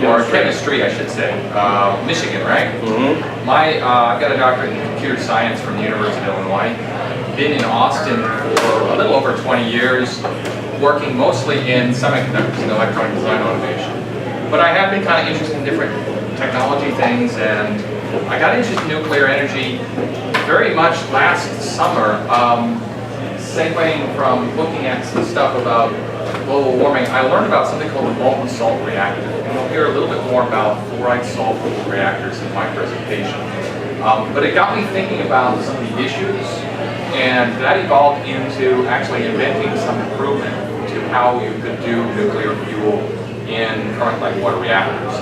or chemistry, I should say. Michigan, right? Mm-hmm. I've got a doctorate in computer science from the University of Illinois. Been in Austin for a little over 20 years, working mostly in semiconductors and electronic design automation. But I have been kind of interested in different technology things, and I got interested in nuclear energy very much last summer, segueing from looking at some stuff about global warming. I learned about something called the Vulcan salt reactor, and you'll hear a little bit more about fluoride salt reactors in my presentation. But it got me thinking about some of the issues, and that evolved into actually inventing some improvement to how you could do nuclear fuel in current light water reactors.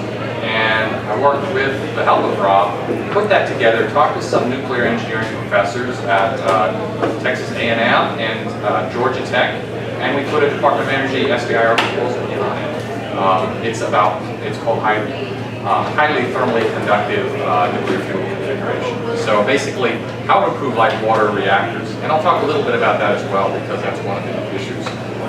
And I worked with the help of Rob, put that together, talked to some nuclear engineering professors at Texas A&M and Georgia Tech, and we put a Department of Energy SBIR proposal in on it. It's called highly thermally conductive nuclear fuel configuration. So basically, how to improve light water reactors. And I'll talk a little bit about that as well, because that's one of the issues.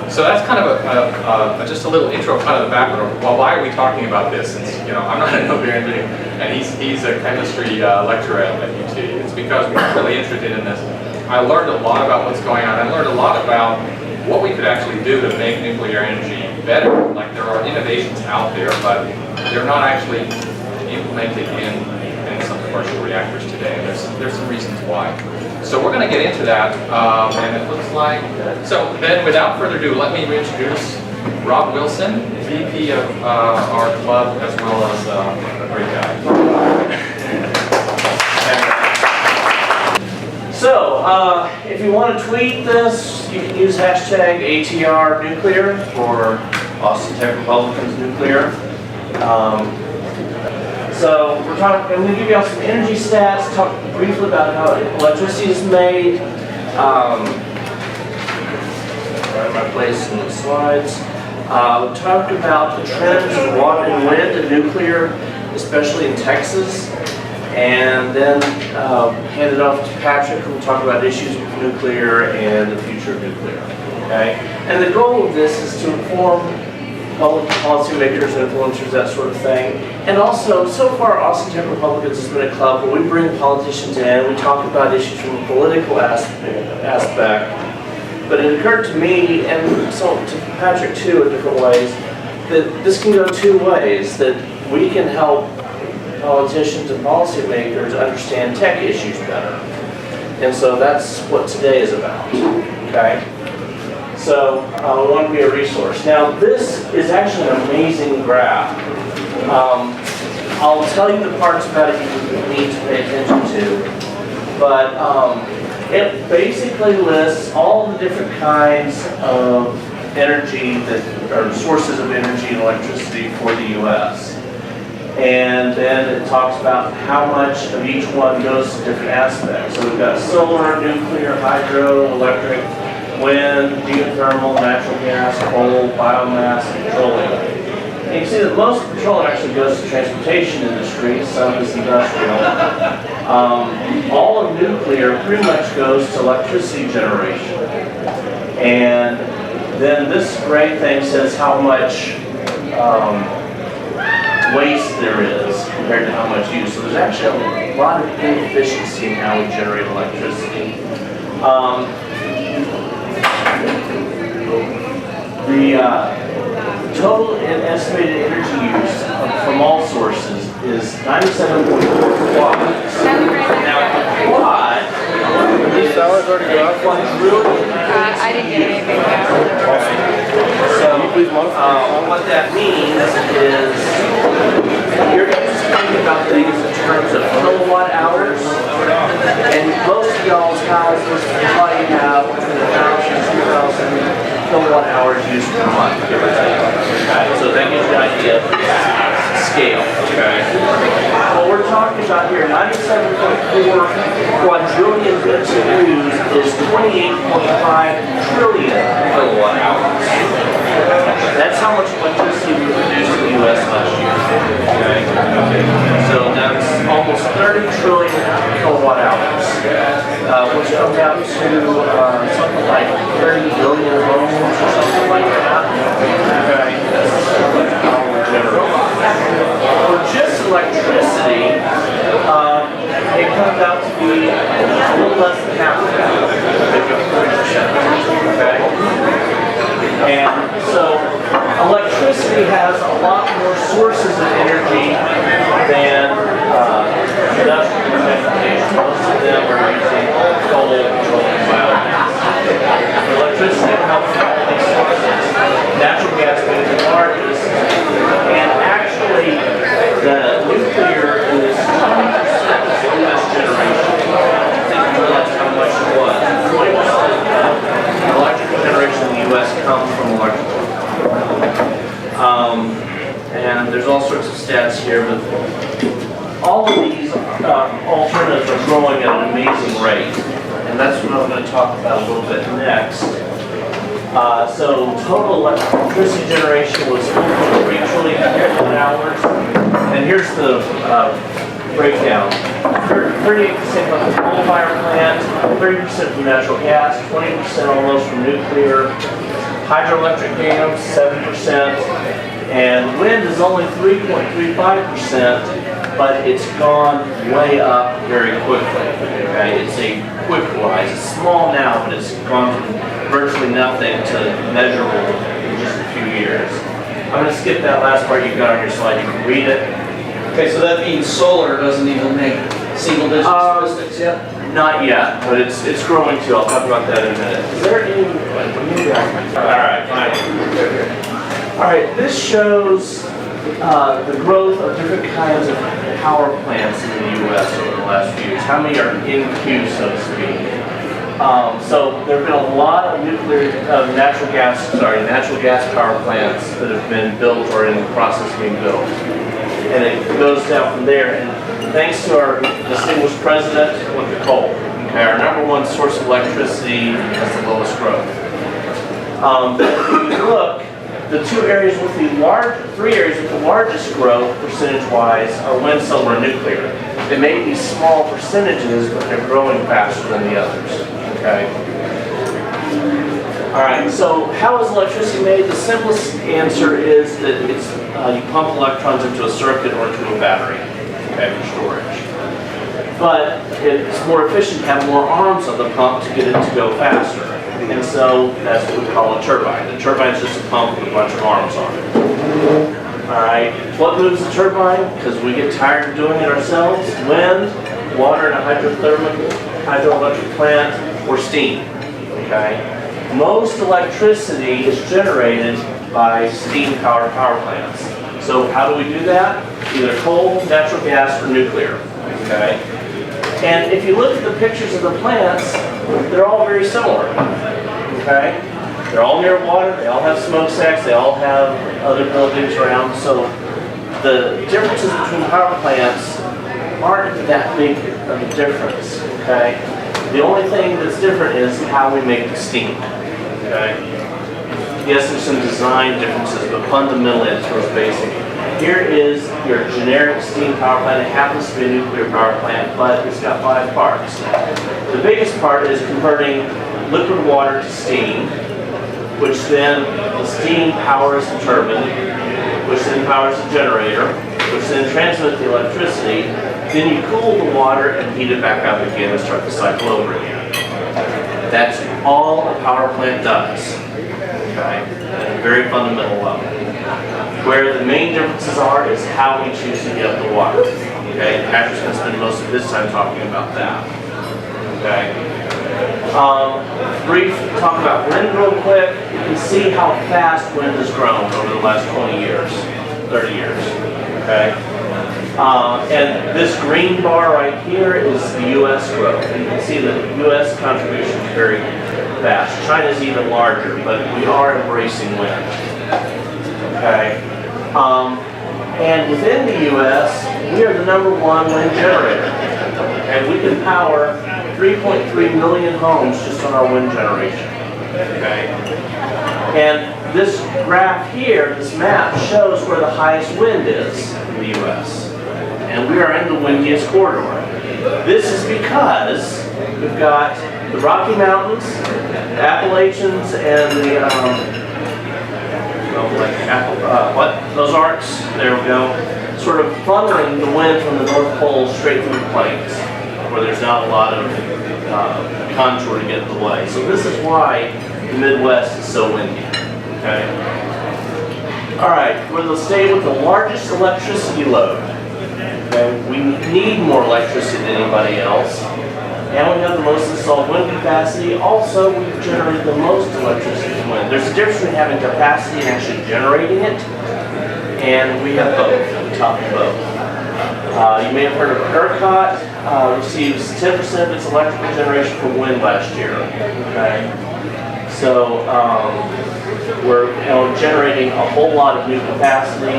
So that's kind of just a little intro, kind of the background. Well, why are we talking about this? Since I'm not a nuclear engineer, and he's a chemistry lecturer at UT. It's because we're really interested in this. I learned a lot about what's going on. I learned a lot about what we could actually do to make nuclear energy better. Like, there are innovations out there, but they're not actually implemented in some commercial reactors today. And there's some reasons why. So we're going to get into that, and it looks like, so then without further ado, let me introduce Robb Wilson, VP of our club, as well as a great guy. So, if you want to tweet this, you can use hashtag #ATRNuclear for Austin Tech Republicans Nuclear. So I'm going to give you all some energy stats, talk briefly about how electricity is made. Right, my place in the slides. We'll talk about the trends in water and wind and nuclear, especially in Texas. And then hand it off to Patrick, who will talk about issues with nuclear and the future of nuclear. Okay? And the goal of this is to inform public policymakers, influencers, that sort of thing. And also, so far, Austin Tech Republicans has been a club where we bring politicians in, we talk about issues from a political aspect. But it occurred to me, and so to Patrick too, in different ways, that this can go two ways, that we can help politicians and policymakers understand tech issues better. And so that's what today is about, okay? So we want to be a resource. Now this is actually an amazing graph. I'll tell you the parts about it you need to pay attention to. But it basically lists all the different kinds of energy that are sources of energy and electricity for the US. And then it talks about how much of each one goes to different aspects. So we've got solar, nuclear, hydro, electric, wind, geothermal, natural gas, coal, biomass, and petroleum. And you can see that most of petroleum actually goes to transportation industry, some is industrial. All of nuclear pretty much goes to electricity generation. And then this gray thing says how much waste there is compared to how much use. So there's actually a lot of inefficiency in how we generate electricity. The total and estimated energy use from all sources is 97.4 watts. Now, watt, These salads already go out? I didn't get anything back. So, what that means is you're just thinking about things in terms of kilowatt hours, and most of y'all's houses probably have between 1,000 and 2,000 kilowatt hours used per month, give or take. So that gives you an idea of scale. Okay. What we're talking about here, 97.4 quadrillion BTUs is 28.5 trillion kilowatt hours. That's how much electricity we produced in the U.S. last year. Okay. So that's almost 30 trillion kilowatt hours, which comes out to something like 30 billion homes or something like that. Okay. That's how we're generating. lot more sources of energy than industrial transportation. Most of them are using coal, petroleum, biomass. Electricity comes from all these sources. Natural gas being the largest, and actually the nuclear is 20% of the U.S. generation. I think you realize how much it was. 20% of electrical generation in the U.S. comes from electrical. And there's all sorts of stats here, but all of these alternatives are growing at an amazing rate. And that's what I'm going to talk about a little bit next. So total electricity generation was 4.3 trillion kilowatt-hours. And here's the breakdown. 38% from the coal fire plant, 30% from natural gas, 20% almost from nuclear, hydroelectric dams, 7%, and wind is only 3.35%, but it's gone way up very quickly. Okay? It's a quick rise. It's small now, but it's gone from virtually nothing to measurable in just a few years. I'm going to skip that last part you've got on your slide. You can read it. Okay, so that means solar doesn't even make single-digit statistics yet? Not yet, but it's growing too. I'll talk about that in a minute. Is there any? All right, fine. All right, this shows the growth of different kinds of power plants in the U.S. over the last few years. How many are in queue, so to speak? So there have been a lot of natural gas power plants that have been built or in the process of being built. And it goes down from there. And thanks to our distinguished president with the coal, okay, our number one source of electricity has the lowest growth. If you look, the three areas with the largest growth percentage-wise are wind, solar, and nuclear. They may be small percentages, but they're growing faster than the others. Okay. All right. So how is electricity made? The simplest answer is that it's you pump electrons into a circuit or into a battery, okay, for storage. But it's more efficient to have more arms on the pump to get it to go faster. And so that's what we call a turbine. The turbine is just a pump with a bunch of arms on it. All right. What moves the turbine? Because we get tired of doing it ourselves. Wind, water in a hydroelectric plant, or steam. Okay. Most electricity is generated by steam-powered power plants. So how do we do that? Either coal, natural gas, or nuclear. Okay. And if you look at the pictures of the plants, they're all very similar. Okay? They're all near water, they all have smokestacks, they all have other buildings around. So the differences between power plants aren't that big of a difference. Okay? The only thing that's different is how we make the steam. Okay? Yes, there's some design differences, but fundamentally it's most basic. Here is your generic steam power plant. It happens to be a nuclear power plant, but it's got 5 parts. The biggest part is converting liquid water to steam, which then the steam powers the turbine, which then powers the generator, which then transmits the electricity. Then you cool the water and heat it back up again and start the cycle over again. That's all a power plant does. Okay? At a very fundamental level. Where the main differences are is how we choose to get the water. Okay? Patrick's going to spend most of his time talking about that. Okay? Brief talk about wind real quick. You can see how fast wind has grown over the last 20 years, 30 years. Okay? And this green bar right here is the U.S. growth. And you can see the U.S. contribution is very vast. China's even larger, but we are embracing wind. Okay? And within the U.S., we are the #1 wind generator. And we can power 3.3 million homes just on our wind generation. Okay? And this graph here, this map, shows where the highest wind is in the U.S. And we are in the windiest corridor. This is because we've got the Rocky Mountains, the Appalachians, and the those arcs, there we go, sort of funneling the wind from the North Pole straight through the plains, where there's not a lot of contour to get in the way. So this is why the Midwest is so windy. Okay. All right, we're the state with the largest electricity load. Okay, we need more electricity than anybody else. And we have the most installed wind capacity. Also, we generate the most electricity from wind. There's a difference between having capacity and actually generating it. And we have both, we top of both. You may have heard of ERCOT, receives 10% of its electrical generation from wind last year. Okay, so we're generating a whole lot of new capacity.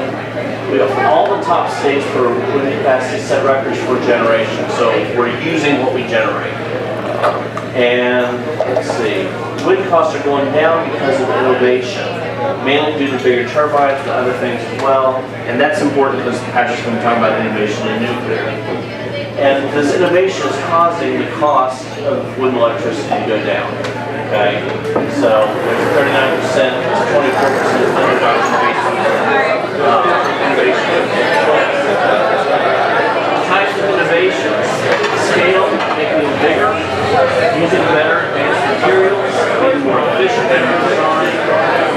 We have all the top states for wind capacity set records for generation. So we're using what we generate. And let's see, wind costs are going down because of innovation, mainly due to bigger turbines and other things as well. And that's important because Patrick's going to be talking about innovation in nuclear. And this innovation is causing the cost of wind electricity to go down. Okay, so there's 39% to 24% reduction based on innovation. Types of innovations: scale, making them bigger, using better advanced materials, being more efficient in our design,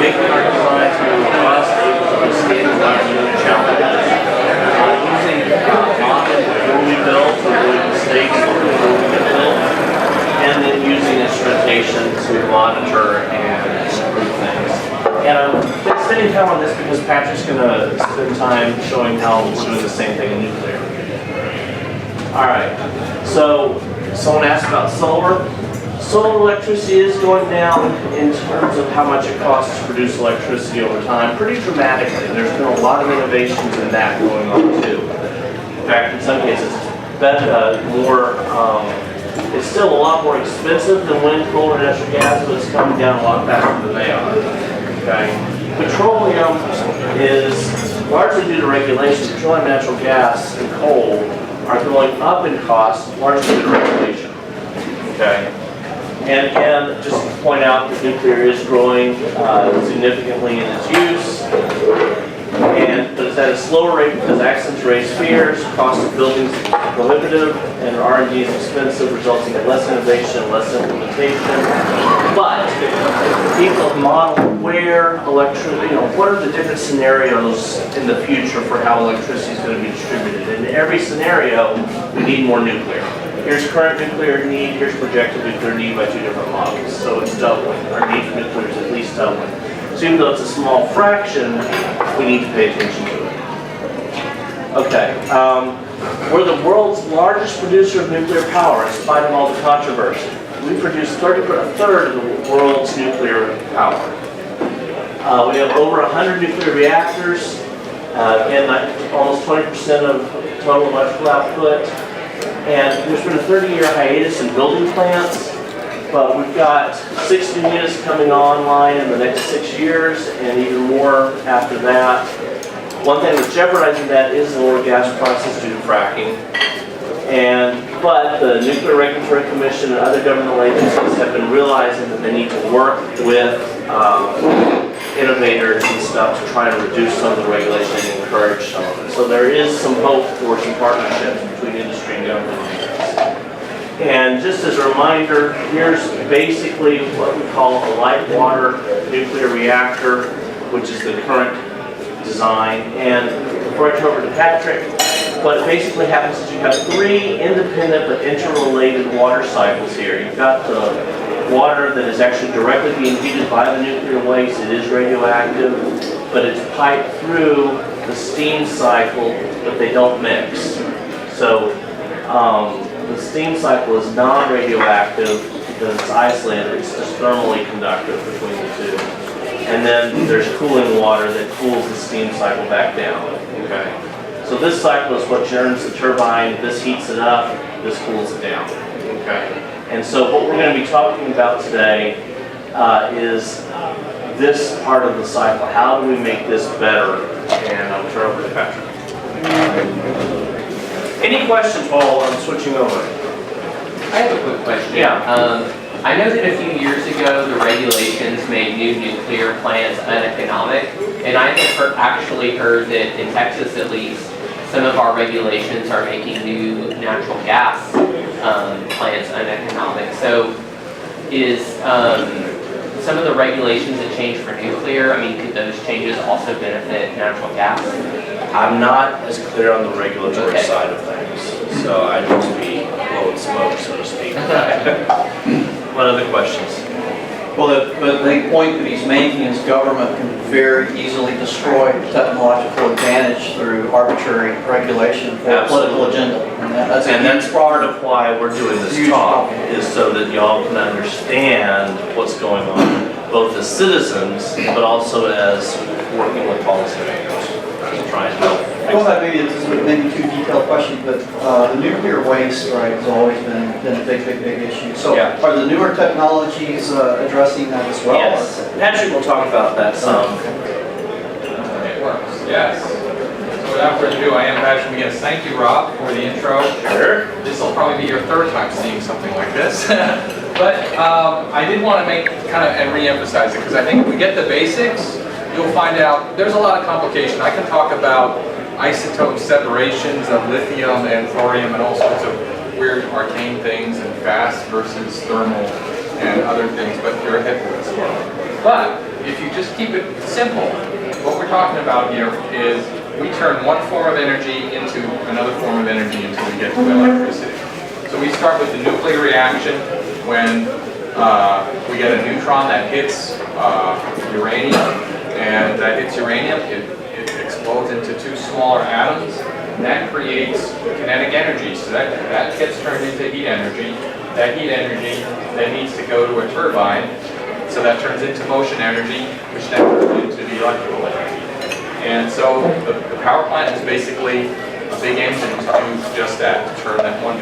making our designs more robust, able to withstand environmental challenges, using modeling before we build to avoid mistakes before we get built, and then using instrumentation to monitor and improve things. And I'm spending time on this because Patrick's going to spend time showing how we're doing the same thing in nuclear. All right, so someone asked about solar. Solar electricity is going down in terms of how much it costs to produce electricity over time, pretty dramatically. And there's been a lot of innovations in that going on too. In fact, in some cases, it's still a lot more expensive than wind, coal, or natural gas, but it's coming down a lot faster than they are. Okay. Petroleum is largely due to regulation. Petroleum, natural gas, and coal are going up in cost, largely due to regulation. Okay. And again, just to point out that nuclear is growing significantly in its use, but it's at a slower rate because accidents raise fears, cost of buildings is prohibitive, and R&D is expensive, resulting in less innovation and less implementation. But people have modeled where electricity, what are the different scenarios in the future for how electricity is going to be distributed. In every scenario, we need more nuclear. Here's current nuclear need, here's projected nuclear need by two different models. So it's doubling. Our need for nuclear is at least doubling. So even though it's a small fraction, we need to pay attention to it. Okay, we're the world's largest producer of nuclear power in spite of all the controversy. We produce a third of the world's nuclear power. We have over 100 nuclear reactors, and almost 20% of total electrical output. And there's been a 30-year hiatus in building plants, but we've got 6 new units coming online in the next 6 years, and even more after that. One thing that's jeopardizing that is the lower gas prices due to fracking. But the Nuclear Regulatory Commission and other governmental agencies have been realizing that they need to work with innovators and stuff to try and reduce some of the regulation and encourage some of it. So there is some hope for some partnerships between industry and government agencies. And just as a reminder, here's basically what we call a light water nuclear reactor, which is the current design. And before I turn over to Patrick, what basically happens is you've got 3 independent but interrelated water cycles here. You've got the water that is actually directly being heated by the nuclear waste. It is radioactive, but it's piped through the steam cycle, but they don't mix. So the steam cycle is non-radioactive because it's isolated. It's just thermally conductive between the two. And then there's cooling water that cools the steam cycle back down. Okay. So this cycle is what turns the turbine. This heats it up. This cools it down. Okay. And so what we're going to be talking about today is this part of the cycle. How do we make this better? And I'll turn over to Patrick. Any questions while I'm switching over? I have a quick question. Yeah. I know that a few years ago the regulations made new nuclear plants uneconomic, and I have actually heard that in Texas at least, some of our regulations are making new natural gas plants uneconomic. So some of the regulations that change for nuclear, I mean, could those changes also benefit natural gas? I'm not as clear on the regulatory Okay. side of things, so I'd just be blowing smoke, so to speak. What other questions? Well, but the point that he's making is government can very easily destroy technological advantage through arbitrary regulation for a political agenda. That's a And that's huge part problem. of why we're doing this Huge talk, problem. is so that y'all can understand what's going on, both as citizens, but also as working with policymakers to try and help. Well, that maybe it's maybe too detailed question, but the nuclear waste, right, has always been a big issue. So Yeah. are the newer technologies addressing that as well? Yes, Patrick will talk about that some. It works, yes. So without further ado, I am Patrick McGuinness. Thank you, Rob, for the intro. Sure. This will probably be your third time seeing something like this. But I did want to make kind of and re-emphasize it, because I think if we get the basics, you'll find out there's a lot of complication. I can talk about isotope separations of lithium and thorium and all sorts of weird arcane things, and fast versus thermal and other things, but you're ahead for this one. But if you just keep it simple, what we're talking about here is we turn one form of energy into another form of energy until we get to electricity. So we start with the nuclear reaction when we get a neutron that hits uranium, and that hits uranium, it explodes into two smaller atoms, and that creates kinetic energy. So that gets turned into heat energy. That heat energy then needs to go to a turbine, so that turns into motion energy, which then turns into the electrical energy. And so the power plant is basically a big engine to do just that, to turn that one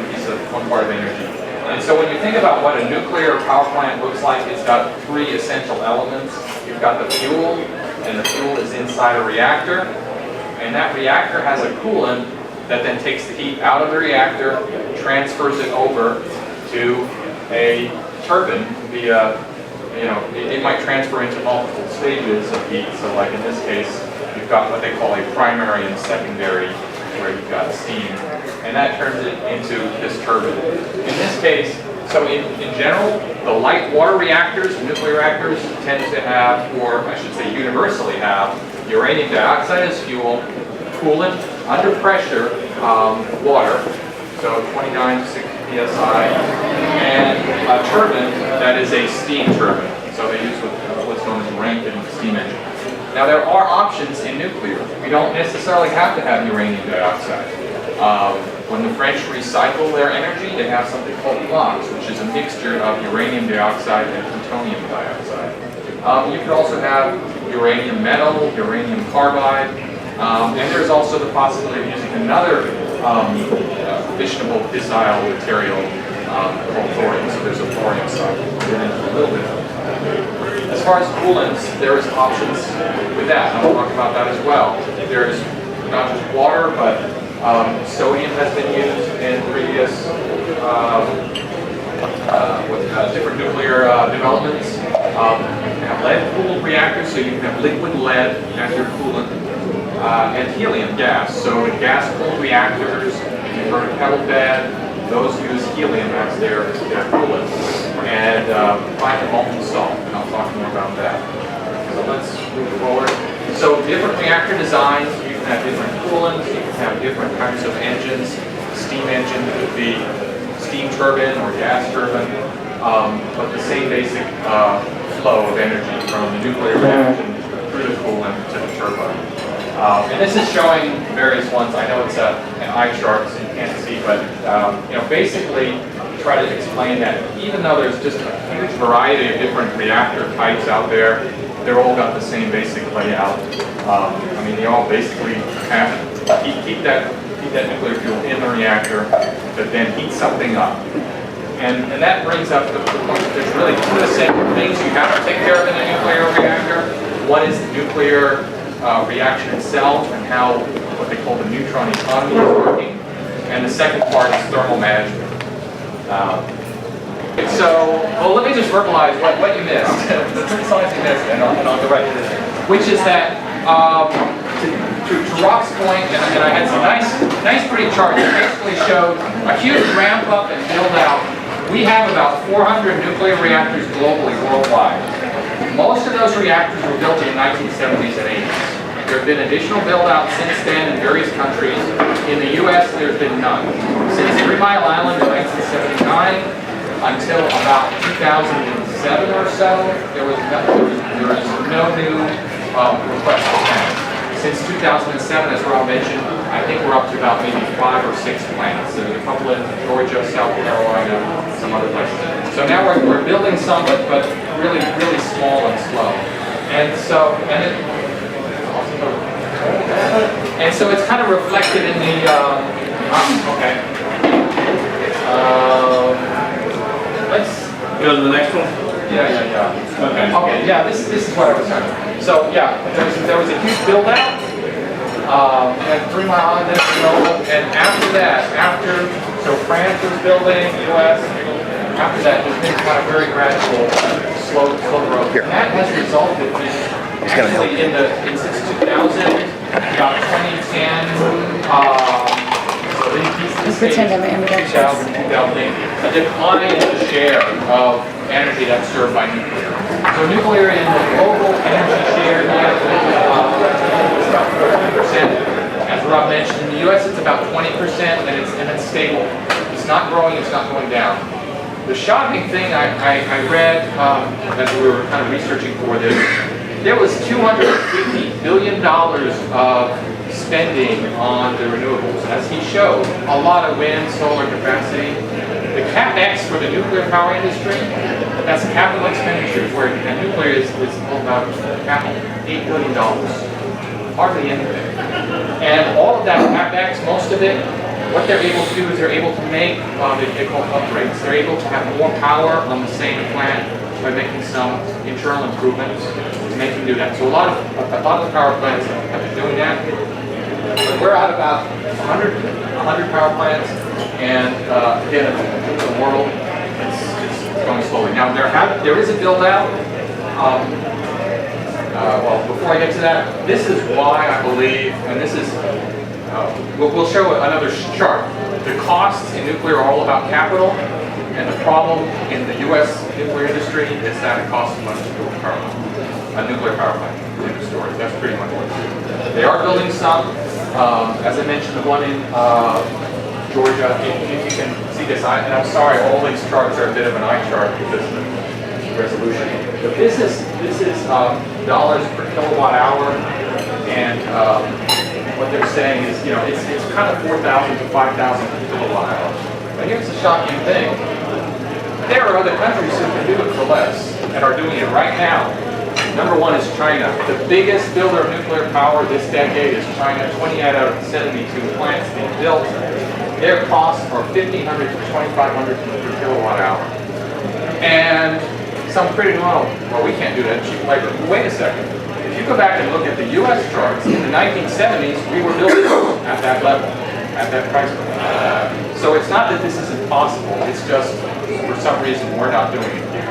part of energy. And so when you think about what a nuclear power plant looks like, it's got three essential elements. You've got the fuel, and the fuel is inside a reactor. And that reactor has a coolant that then takes the heat out of the reactor, transfers it over to a turbine via, it might transfer into multiple stages of heat. So like in this case, you've got what they call a primary and secondary, where you've got steam, and that turns it into this turbine. In this case, so in general, the light water reactors, nuclear reactors, tend to have, or I should say universally have, uranium dioxide as fuel, coolant, under pressure, water, so 29 to 60 psi, and a turbine that is a steam turbine. So they use what's known as Rankine steam engine. Now there are options in nuclear. We don't necessarily have to have uranium dioxide. When the French recycle their energy, they have something called FLiBe, which is a mixture of uranium dioxide and plutonium dioxide. You could also have uranium metal, uranium carbide, and there's also the possibility of using another fissionable fissile material called thorium. So there's a thorium side. We'll get into a little bit. As far as coolants, there's options with that. I'll talk about that as well. There's not just water, but sodium has been used in previous different nuclear developments. You can have lead-cooled reactors, so you can have liquid lead as your coolant, and helium gas. So in gas-cooled reactors, you've heard of pebble bed, those use helium as their coolant. And finally, molten salt, and I'll talk more about that. So let's move forward. So different reactor designs, you can have different coolants, you can have different kinds of engines. Steam engine could be steam turbine or gas turbine, but the same basic flow of energy from the nuclear reaction through the coolant to the turbine. And this is showing various ones. I know it's an eye chart, so you can't see, but basically try to explain that even though there's just a huge variety of different reactor types out there, they're all got the same basic layout. They all basically have keep that nuclear fuel in the reactor, but then heat something up. And that brings up the point that there's really two essential things you have to take care of in a nuclear reactor. One is the nuclear reaction itself and how what they call the neutron economy is working. And the second part is thermal management. Let me just verbalize what you missed. The three slides you missed, and I'll go right to this. Which is that, to Robb's point, and I had some nice pretty charts that basically showed a huge ramp up and build out. We have about 400 nuclear reactors globally, worldwide. Most of those reactors were built in the 1970s and 80s. There have been additional build-outs since then in various countries. In the U.S., there's been none. Since 3 Mile Island in 1979 until about 2007 or so, there was no new request for plants. Since 2007, as Rob mentioned, I think we're up to about maybe 5 or 6 plants. There's a couple in Georgia, South Carolina, some other places. So now we're building some, but really small and slow. And so, it's kind of reflected in the, okay. Let's Go to the next one? Yeah. Okay, yeah, this is what I was saying. So, yeah, there was a huge build-out, and 3 Mile Island, and after that, so France was building, US, after that, there's been kind of very gradual, slow growth. And that has resulted in, actually, since 2000, about 2010, Pretend I'm in 2008, a decline in the share of energy that's served by nuclear. So nuclear in the global energy share is about 40%. As Rob mentioned, in the US it's about 20%, and it's stable. It's not growing, it's not going down. The shocking thing I read as we were kind of researching for this, there was $250 billion of spending on the renewables. As he showed, a lot of wind, solar capacity. The CapEx for the nuclear power industry, that's capital expenditures, where nuclear is all about capital, $8 billion. Hardly anything. And all of that CapEx, most of it, what they're able to do is they're able to make they call upgrades. They're able to have more power on the same plant by making some internal improvements to make them do that. So a lot of power plants have been doing that. But we're at about 100 power plants, and again, in the world, it's going slowly. Now there is a build out. Well, before I get to that, this is why I believe, and this is, we'll show another chart. The costs in nuclear are all about capital, and the problem in the U.S. nuclear industry is that it costs too much to build a nuclear power plant in storage. That's pretty much what it is. They are building some. As I mentioned, the one in Georgia, if you can see this, and I'm sorry, all these charts are a bit of an eye chart because of the resolution. But this is dollars per kilowatt hour, and what they're saying is, it's kind of 4,000 to 5,000 per kilowatt hour. But here's the shocking thing. There are other countries who can do it for less and are doing it right now. Number one is China. The biggest builder of nuclear power this decade is China. 28 out of 72 plants being built. Their costs are $1,500 to $2,500 per kilowatt hour. And some critics, well, we can't do that cheap labor. Wait a second. If you go back and look at the U.S. charts, in the 1970s, we were building at that level, at that price point. So it's not that this isn't possible. It's just, for some reason, we're not doing it here.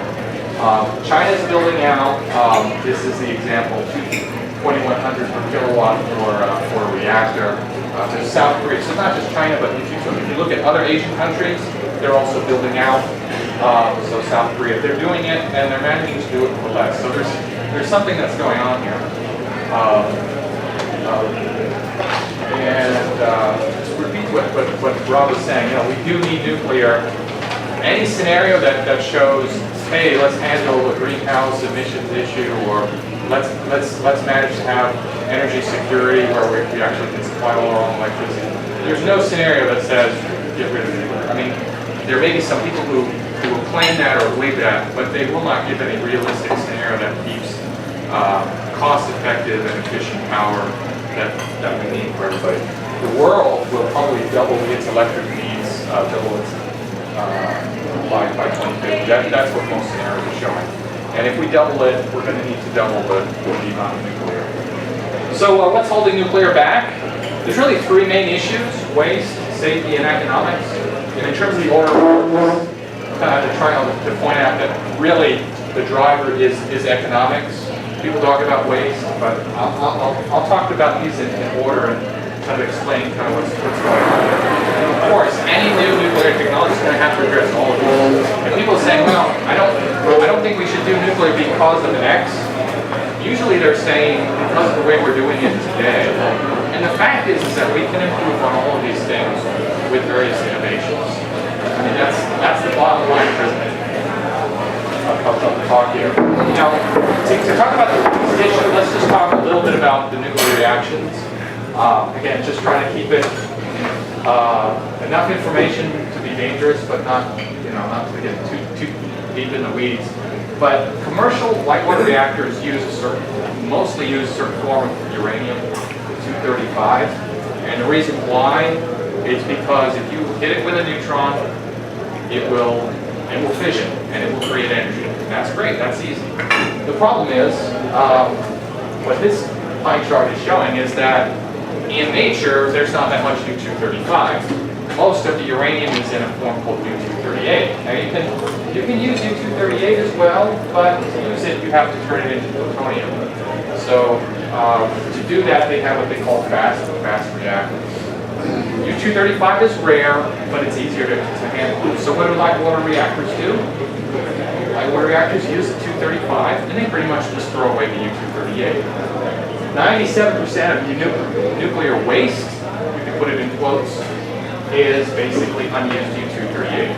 China's building out, this is the example, 2,100 per kilowatt for a reactor. There's South Korea, so not just China, but if you look at other Asian countries, they're also building out. So South Korea, they're doing it, and they're managing to do it for less. So there's something that's going on here. To repeat what Rob was saying, we do need nuclear. Any scenario that shows, hey, let's handle the greenhouse emissions issue, or let's manage to have energy security where we actually can supply all our own electricity. There's no scenario that says get rid of nuclear. I mean, there may be some people who will claim that or believe that, but they will not give any realistic scenario that keeps cost-effective and efficient power that we need for everybody. The world will probably double its electric needs, double its by 2050. That's what most scenarios are showing. And if we double it, we're going to need to double the amount of nuclear. So what's holding nuclear back? There's really three main issues: waste, safety, and economics. And in terms of the order, I'm trying to point out that really the driver is economics. People talk about waste, but I'll talk about these in order and kind of explain kind of what's going on. Of course, any new nuclear nuclear technology is going to have to address all of this. And people are saying, well, I don't think we should do nuclear because of X. Usually they're saying because of the way we're doing it today. And the fact is that we can improve on all of these things with various innovations. I mean, that's the bottom line, President. I'll talk here. Now, to talk about the issue, let's just talk a little bit about the nuclear reactions. Again, just trying to keep it enough information to be dangerous, but not to get too deep in the weeds. But commercial light water reactors mostly use a certain form of uranium-235, and the reason why is because if you hit it with a neutron, it will fission and it will create energy. And that's great. That's easy. The problem is what this pie chart is showing is that in nature there's not that much U-235. Most of the uranium is in a form called U-238. Now you can use U-238 as well, but to use it you have to turn it into plutonium. So to do that they have what they call fast reactors. U-235 is rare, but it's easier to handle. So what do light water reactors do? Light water reactors use the 235 and they pretty much just throw away the U-238. 97% of nuclear waste, you can put it in quotes, is basically unused U-238.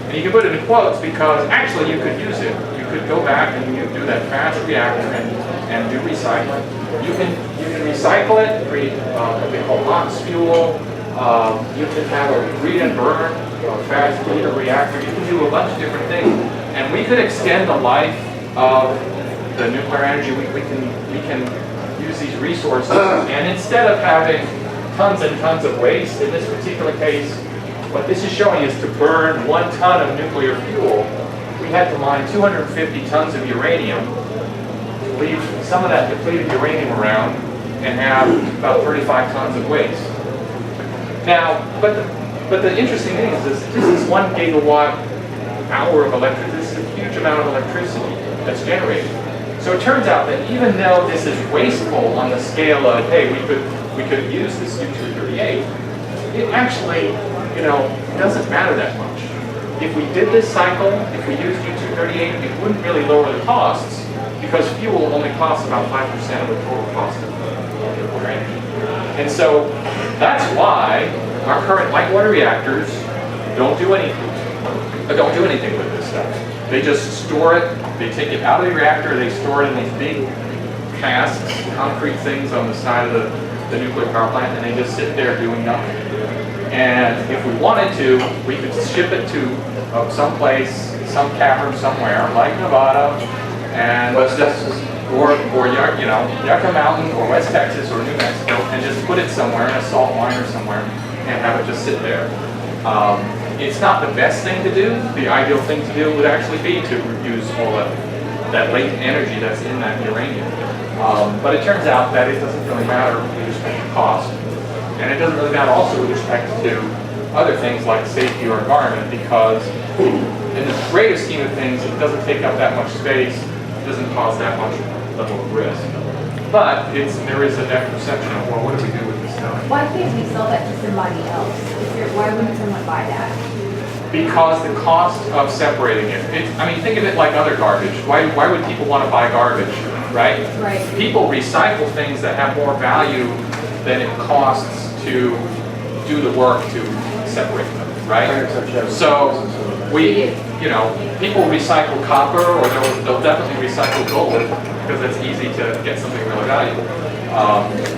And you can put it in quotes because actually you could use it. You could go back and you do that fast reactor and do recycling. You can recycle it, create what they call NOx fuel. You can have a read and burn, fast breeder reactor. You can do a bunch of different things. And we could extend the life of the nuclear energy. We can use these resources. And instead of having tons and tons of waste, in this particular case, what this is showing is to burn 1 ton of nuclear fuel, we had to mine 250 tons of uranium, leave some of that depleted uranium around, and have about 35 tons of waste. Now, but the interesting thing is this is 1 gigawatt hour of electricity. This is a huge amount of electricity that's generated. So it turns out that even though this is wasteful on the scale of, hey, we could use this U-238, it actually, doesn't matter that much. If we did this cycle, if we used U-238, it wouldn't really lower the costs because fuel only costs about 5% of the total cost of nuclear energy. And so that's why our current light water reactors don't do anything with this stuff. They just store it, they take it out of the reactor, they store it in these big casks, concrete things on the side of the nuclear power plant, and they just sit there doing nothing. And if we wanted to, we could ship it to some cavern somewhere, like Nevada, and West Texas. or Yucca Mountain, or West Texas, or New Mexico, and just put it somewhere in a salt mine or somewhere, and have it just sit there. It's not the best thing to do. The ideal thing to do would actually be to use all that latent energy that's in that uranium. But it turns out that it doesn't really matter with respect to cost. And it doesn't really matter also with respect to other things like safety or environment, because in the greater scheme of things, it doesn't take up that much space, it doesn't cause that much level of risk. But there is a net perception of, well, what do we do with this stuff? Why can't we sell that to somebody else? Why wouldn't someone buy that? Because the cost of separating it, think of it like other garbage. Why would people want to buy garbage, right? Right. People recycle things that have more value than it costs to do the work to separate them, right? So people recycle copper, or they'll definitely recycle gold because it's easy to get something really valuable.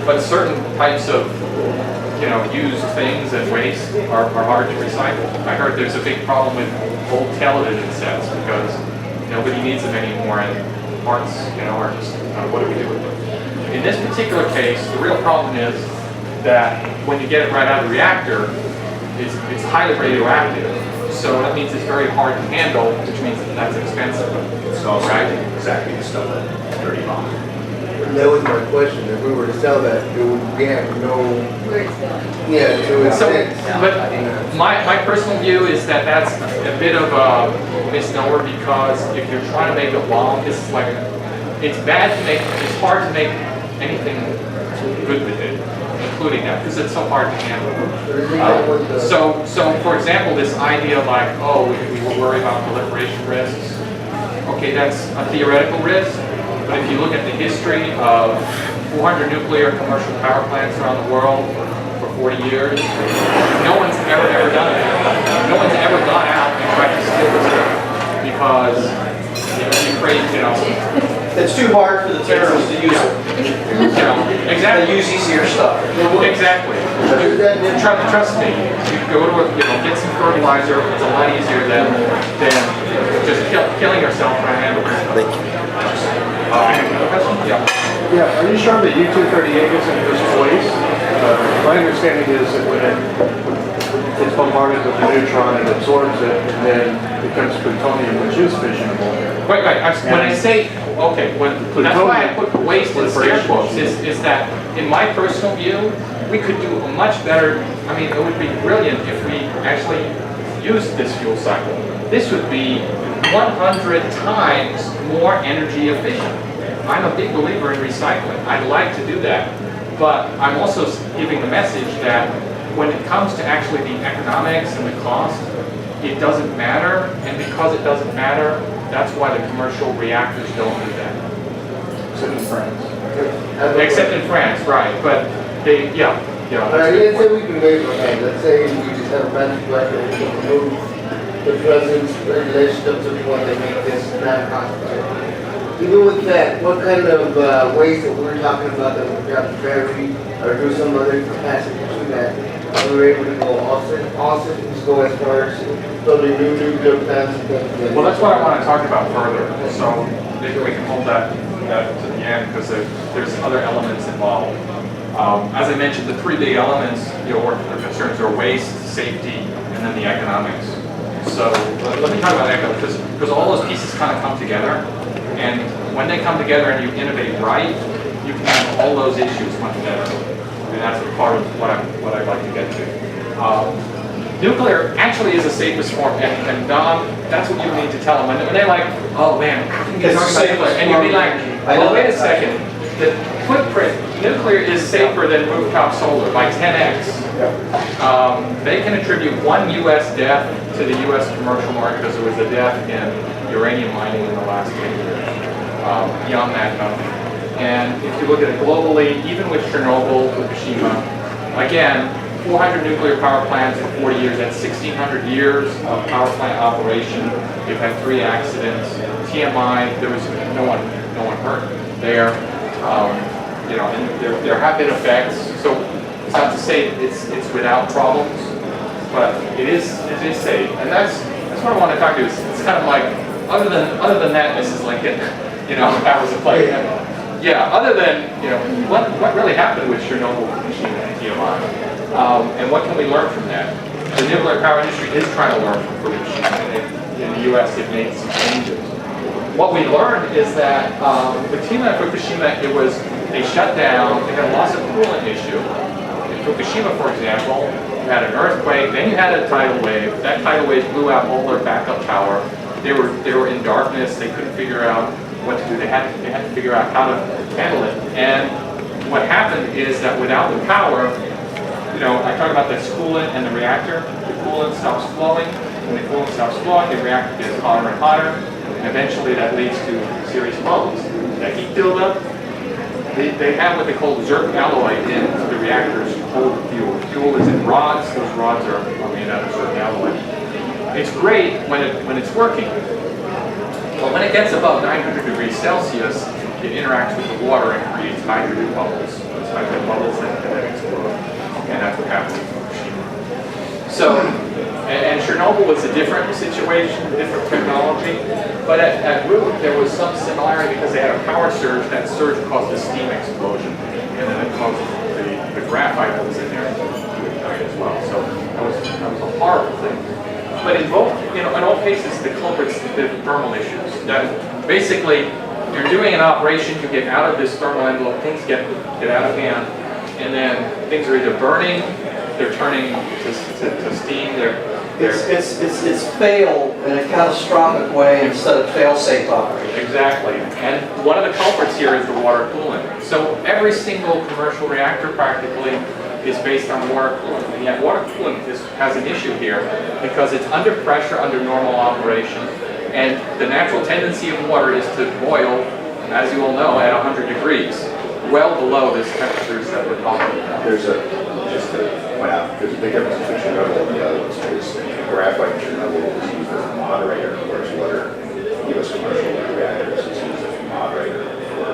But certain types of used things and waste are hard to recycle. I heard there's a big problem with old television sets because nobody needs them anymore, and parts are just what do we do with them? In this particular case, the real problem is that when you get it right out of the reactor, it's highly radioactive. So that means it's very hard to handle, which means that's expensive. It's also right? exactly the stuff that dirty bomb. That was my question. If we were to sell that, it would have no. Where it's going. Yeah, it would So, sense. but my personal view is that that's a bit of a misnomer, because if you're trying to make a bomb, it's hard to make anything good with it. including that because it's so hard to handle. But is that what the- So for example, this idea like, oh, we worry about proliferation risks. Okay, that's a theoretical risk, but if you look at the history of 400 nuclear commercial power plants around the world for 40 years, no one's ever done it. No one's ever gone out and tried to steal this stuff because you create, It's too hard for the terrorists to use it. They exactly. use easier stuff. Exactly. Trust me. You go to get some fertilizer. It's a lot easier than just killing yourself trying to handle this stuff. Thank you. Another question? Yeah. Yeah, are you sure that U-238 isn't just waste? My understanding is that when it's bombarded with a neutron, it absorbs it, and then becomes plutonium, which is fissionable. Wait. When I say, okay, that's why I put waste in scare quotes, is that in my personal view, we could do a much better, it would be brilliant if we actually used this fuel cycle. This would be 100 times more energy efficient. I'm a big believer in recycling. I'd like to do that. But I'm also giving the message that when it comes to actually the economics and the cost, it doesn't matter. And because it doesn't matter, that's why the commercial reactors don't do that. Except in France. Except in France, right. But they, yeah. Alright, let's say we can wait on that. Let's say we just have a magic button and we can remove the president's regulation up to the point that make this not possible. Even with that, what kind of ways that we're talking about that we've got to ferry or do some other capacity to that, we were able to go all systems go as far as building new nuclear plants and things. Well, that's what I want to talk about further. So maybe we can hold that to the end because there's other elements involved. As I mentioned, the three big elements, or the concerns are waste, safety, and then the economics. So let me talk about economics because all those pieces kind of come together. And when they come together and you innovate right, you can handle all those issues much better. And that's part of what I'd like to get to. Nuclear actually is the safest form, and Dom, that's what you need to tell them. When they're like, oh man, how can you talk about nuclear? And you'd be like, well, wait a second. The footprint, nuclear is safer than rooftop solar by 10x. They can attribute one U.S. death to the U.S. commercial market because there was a death in uranium mining in the last 10 years. Beyond that, nothing. And if you look at it globally, even with Chernobyl, Fukushima, again, 400 nuclear power plants for 40 years, that's 1,600 years of power plant operation. They've had 3 accidents. TMI, there was no one hurt there. And there have been effects. So it's not to say it's without problems, but it is safe. And that's what I want to talk to you. It's kind of like, other than that, Mrs. Lincoln, that was a play. Yeah, other than, what really happened with Chernobyl, Fukushima, and TMI, and what can we learn from that? The nuclear power industry is trying to learn from Fukushima. In the U.S., they've made some changes. What we learned is that with TMI and Fukushima, they shut down, they had a loss of coolant issue. In Fukushima, for example, you had an earthquake, then you had a tidal wave. That tidal wave blew out all their backup power. They were in darkness, they couldn't figure out what to do. They had to figure out how to handle it. And what happened is that without the power, I talk about this coolant and the reactor. The coolant stops flowing. When the coolant stops flowing, the reactor gets hotter and hotter, and eventually that leads to serious bubbles. That heat buildup, they have what they call zircon alloy in the reactors to hold the fuel. The fuel is in rods. Those rods are made out of zircon alloy. It's great when it's working. But when it gets above 900 degrees Celsius, it interacts with the water and creates hydrogen bubbles. Those hydrogen bubbles then explode. And that's what happened in Fukushima. So, and Chernobyl was a different situation, different technology. But at root, there was some similarity because they had a power surge. That surge caused a steam explosion. And then it caused the graphite that was in there to ignite as well. So that was a horrible thing. But in both, in all cases, the culprits, the thermal issues. That basically, you're doing an operation, you get out of this thermal envelope, things get out of hand, and then things are either burning, they're turning to steam, It's fail in a catastrophic way instead of fail-safe operation. Exactly. And one of the culprits here is the water coolant. So every single commercial reactor practically is based on water coolant. And yet water coolant has an issue here because it's under pressure under normal operation. And the natural tendency of water is to boil, as you all know, at 100 degrees, well below this temperatures that we're talking about. There's just to point out, there's a big difference between Chernobyl and the other ones. There's graphite in Chernobyl is used as a moderator, whereas water, U.S. commercial reactors is used as a moderator for.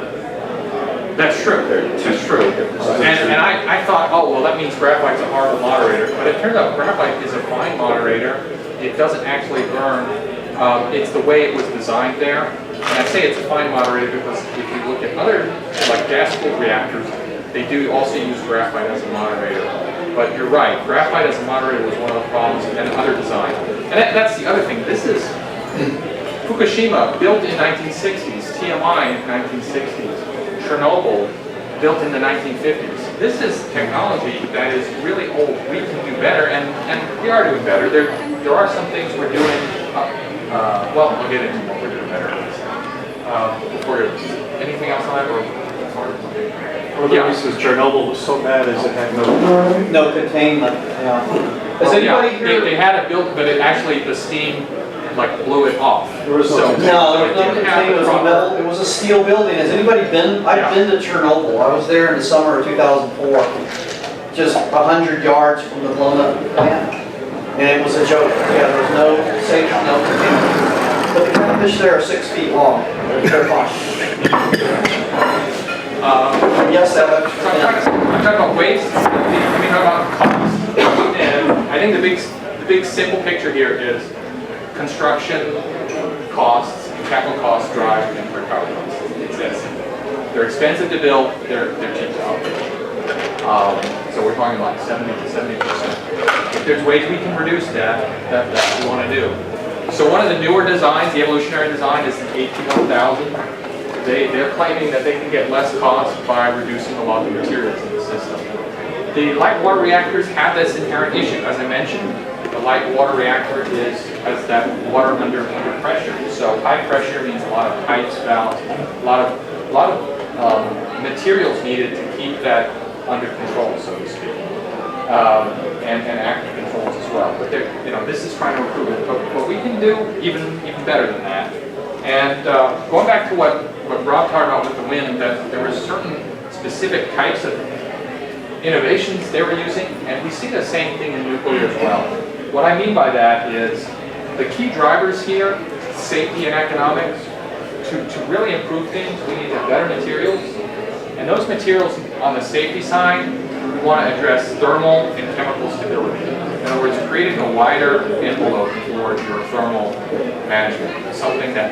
That's true. That's true. And I thought, oh, well, that means graphite's a horrible moderator. But it turns out graphite is a fine moderator. It doesn't actually burn. It's the way it was designed there. And I say it's a fine moderator because if you look at other, like gas-cooled reactors, they do also use graphite as a moderator. But you're right, graphite as a moderator was one of the problems and other design. And that's the other thing. This is Fukushima, built in 1960s, TMI in 1960s, Chernobyl, built in the 1950s. This is technology that is really old. We can do better, and we are doing better. There are some things we're doing, well, we'll get into what we're doing better. Anything else on that? Well, the reason Chernobyl was so bad is it had No containment, yeah. Has Well, yeah, anybody here? they had it built, but it actually, the steam like blew it off. There was no So- containment. No, so it wasn't didn't have contained, it was a proper- metal, it was a steel building. Has anybody been, I've been to Chernobyl. I was there in the summer of 2004. Just 100 yards from the blown up plant. And it was a joke. Yeah, there was no safety, no containment. But the fish there are 6 feet long. They're fine. Yes, that So I'm talking about waste, let me talk about cost. And I think the big simple picture here is construction costs, capital costs drive nuclear power plants. It's that simple. They're expensive to build, they're cheap to operate. So we're talking about 70 to 70%. If there's ways we can reduce that's what we want to do. So one of the newer designs, the evolutionary design, is the 18000. They're claiming that they can get less cost by reducing a lot of the materials in the system. The light water reactors have this inherent issue. As I mentioned, the light water reactor has that water under pressure. So high pressure means a lot of pipes, valves, a lot of materials needed to keep that under control, so to speak, and active controls as well. But this is trying to improve it. But we can do even better than that. And going back to what Robb talked about with the wind, that there were certain specific types of innovations they were using, and we see the same thing in nuclear as well. What I mean by that is the key drivers here, safety and economics. To really improve things, we need to have better materials. And those materials on the safety side, we want to address thermal and chemical stability. In other words, creating a wider envelope for your thermal management, something that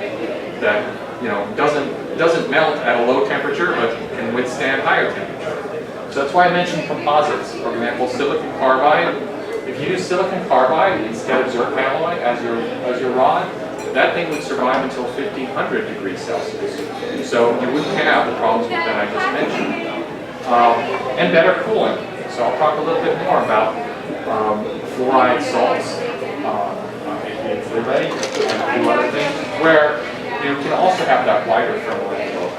doesn't melt at a low temperature but can withstand higher temperature. So that's why I mentioned composites. For example, silicon carbide. If you use silicon carbide instead of zircaloy as your rod, that thing would survive until 1500 degrees Celsius. So you wouldn't have the problems that I just mentioned. And better cooling. So I'll talk a little bit more about fluoride salts, FLiBe, and a few other things, where you can also have that wider thermal envelope.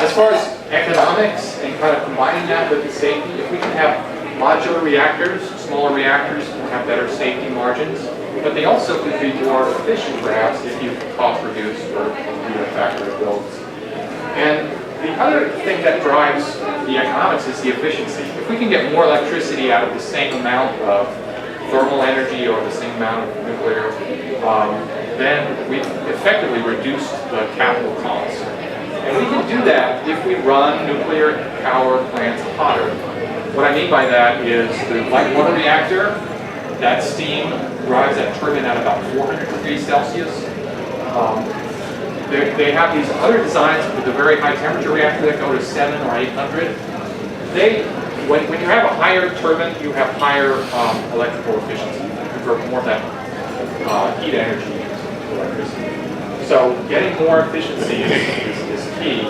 As far as economics and kind of combining that with the safety, if we can have modular reactors, smaller reactors can have better safety margins, but they also could be more efficient perhaps if you cost reduce or do a factory builds. And the other thing that drives the economics is the efficiency. If we can get more electricity out of the same amount of thermal energy or the same amount of nuclear, then we effectively reduce the capital costs. And we can do that if we run nuclear power plants hotter. What I mean by that is the light water reactor, that steam drives that turbine at about 400 degrees Celsius. They have these other designs with the very high temperature reactor that go to 700 or 800. When you have a higher turbine, you have higher electrical efficiency. You convert more of that heat energy into electricity. So getting more efficiency is key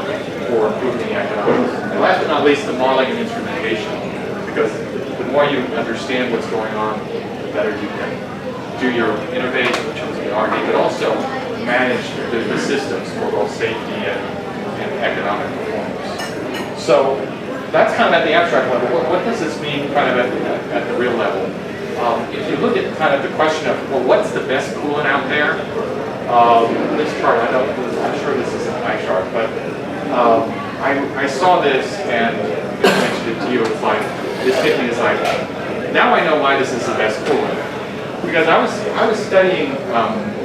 for improving the economics. And last but not least, the modeling and instrumentation. Because the more you understand what's going on, the better you can do your innovation, which is the R&D, but also manage the systems for both safety and economic performance. So that's kind of at the abstract level. What does this mean kind of at the real level? If you look at kind of the question of, well, what's the best coolant out there? This chart, I'm sure this is an eye chart, but I saw this and I mentioned it to you. It's like, this hit me as like, now I know why this is the best coolant. Because I was studying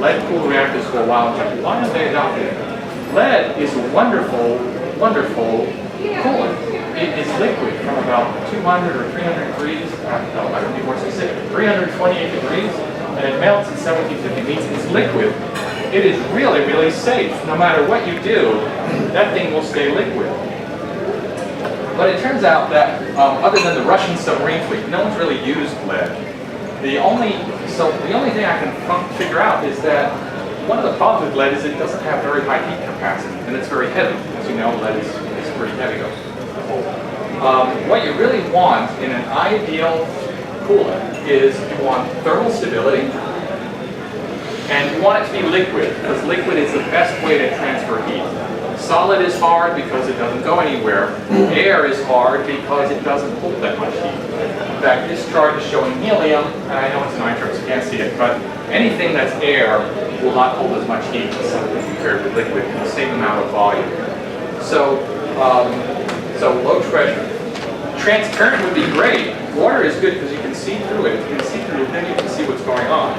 lead-cooled reactors for a while, and why are they adopting it? Lead is a wonderful, wonderful coolant. It is liquid from about 200 or 300 degrees, no, I don't be more specific, 328 degrees, and it melts at 1750, means it's liquid. It is really, really safe. No matter what you do, that thing will stay liquid. But it turns out that other than the Russian submarine fleet, no one's really used lead. The only thing I can figure out is that one of the problems with lead is it doesn't have very high heat capacity, and it's very heavy. As you know, lead is pretty heavy. What you really want in an ideal coolant is you want thermal stability, and you want it to be liquid, because liquid is the best way to transfer heat. Solid is hard because it doesn't go anywhere. Air is hard because it doesn't hold that much heat. In fact, this chart is showing helium, and I know it's an eye chart, so you can't see it, but anything that's air will not hold as much heat compared with liquid in the same amount of volume. So, so low pressure. Transparent would be great. Water is good because you can see through it. If you can see through it, then you can see what's going on.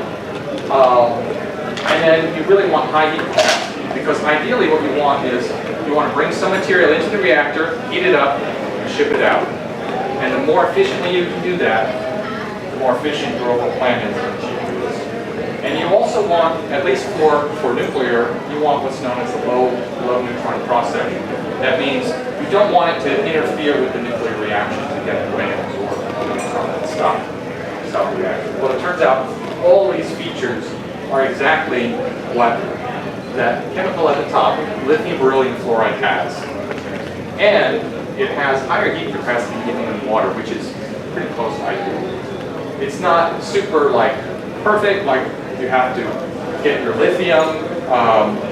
And then you really want high heat capacity. Because ideally what you want is, you want to bring some material into the reactor, heat it up, and ship it out. And the more efficiently you can do that, the more efficient your overall plant is and the cheaper it is. And you also want, at least for nuclear, you want what's known as the low neutron process. That means you don't want it to interfere with the nuclear reaction to get it away and absorb the neutron and stop the reaction. Well, it turns out all these features are exactly what that chemical at the top, lithium beryllium fluoride, has. And it has higher heat capacity even than water, which is pretty close to ideal. It's not super like perfect, like you have to get your lithium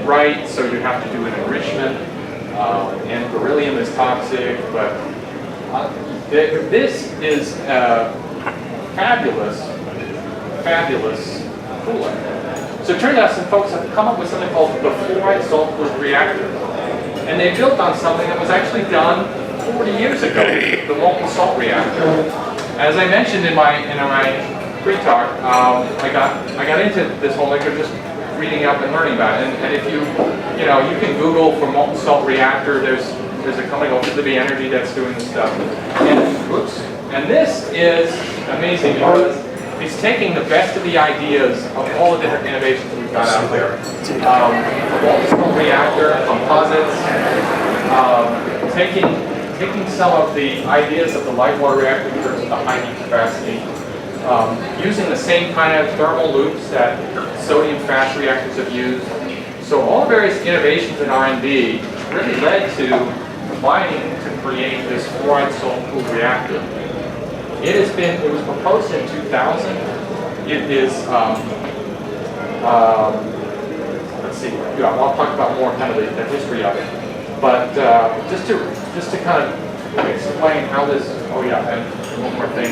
right, so you have to do an enrichment, and beryllium is toxic, but this is fabulous coolant. So it turns out some folks have come up with something called the fluoride salt-fluid reactor. And they built on something that was actually done 40 years ago, the molten salt reactor. As I mentioned in my pre-talk, I got into this whole maker just reading up and learning about it. And if you can Google for molten salt reactor, there's a company called FLiBe Energy that's doing this stuff. And this is amazing because it's taking the best of the ideas of all the different innovations we've got out there. The molten salt reactor, composites, taking some of the ideas of the light water reactor in terms of the high heat capacity, using the same kind of thermal loops that sodium fast reactors have used. So all the various innovations in R&D really led to combining to create this fluoride salt-cooled reactor. It was proposed in 2000. It is, let's see, I'll talk about more kind of the history of it. But just to kind of explain how this, and one more thing.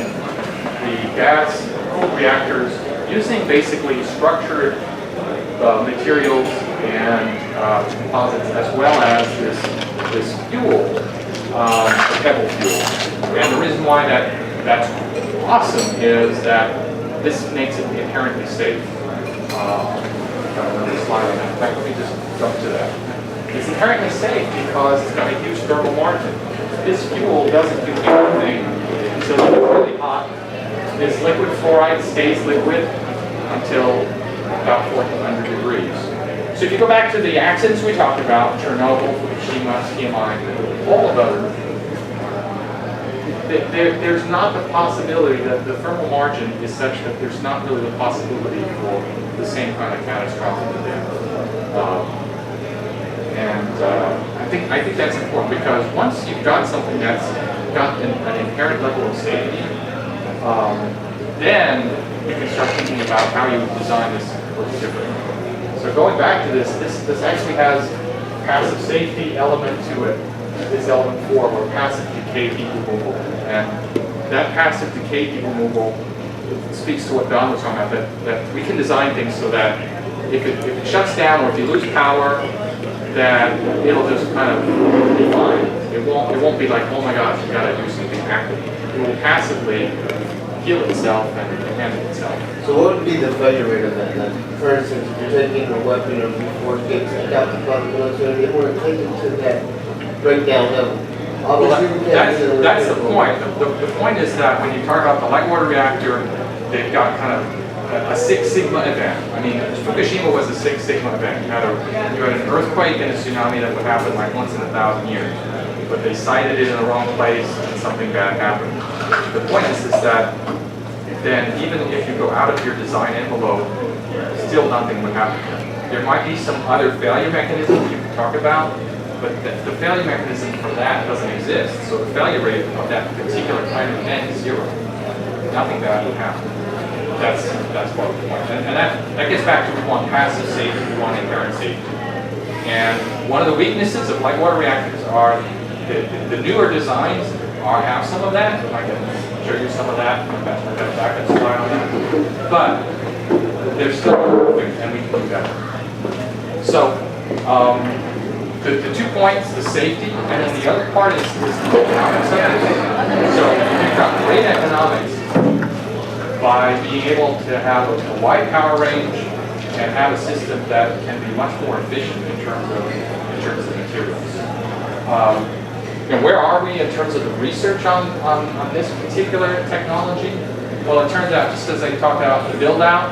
The gas-cooled reactors, using basically structured materials and composites, as well as this fuel, pebble fuel. And the reason why that's awesome is that this makes it inherently safe. Got another slide on that. In fact, let me just jump to that. It's inherently safe because it's got a huge thermal margin. This fuel doesn't do anything until it's really hot. This liquid fluoride stays liquid until about 1400 degrees. So if you go back to the accidents we talked about, Chernobyl, Fukushima, TMI, all of those, there's not the possibility that the thermal margin is such that there's not really the possibility for the same kind of catastrophic event. I think that's important because once you've got something that's got an inherent level of safety, then you can start thinking about how you would design this a little differently. So going back to this actually has a passive safety element to it. is element 4, where passive decay heat removal. And that passive decay heat removal speaks to what Don was talking about, that we can design things so that if it shuts down or if you lose power, that it'll just kind of be fine. It won't be like, oh my gosh, you gotta do something active. It will passively heal itself and handle itself. So what would be the failure rate of that then? For instance, if you're taking a weapon or before it gets out the military, they want to take it to that breakdown level. Obviously, we can't do it. That's the point. The point is that when you talk about the light water reactor, they've got kind of a Six Sigma event. I mean, Fukushima was a Six Sigma event. You had an earthquake and a tsunami that would happen like once in 1,000 years. But they sited it in the wrong place and something bad happened. The point is that then even if you go out of your design envelope, still nothing would happen. There might be some other failure mechanism you can talk about, but the failure mechanism for that doesn't exist. So the failure rate of that particular kind of event is 0. Nothing bad would happen. That's part of the point. And that gets back to we want passive safety, we want inherent safety. And one of the weaknesses of light water reactors are the newer designs have some of that. I can show you some of that. That's my backup slide on that. But they're still perfect, and we can do better. So the 2 points, the safety, and then the other part is the economics of it. So you've got great economics by being able to have a wide power range and have a system that can be much more efficient in terms of materials. Where are we in terms of the research on this particular technology? Well, it turns out, just as I talked about the build out,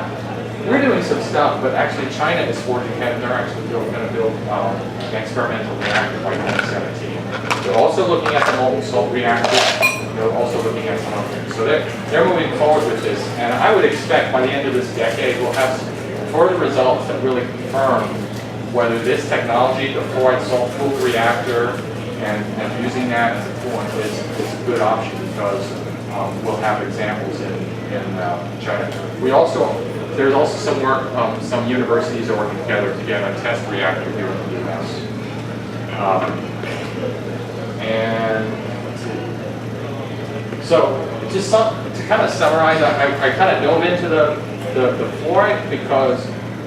we're doing some stuff, but actually China is forging ahead, and they're actually going to build an experimental reactor by 2017. They're also looking at the molten salt reactor. They're also looking at some other things. So they're moving forward with this, and I would expect by the end of this decade we'll have some further results that really confirm whether this technology, the fluoride salt cooled reactor, and using that as a coolant is a good option, because we'll have examples in China. There's also some work, some universities are working together to get a test reactor here in the US. And let's see. So just to kind of summarize, I kind of dove into the fluoride because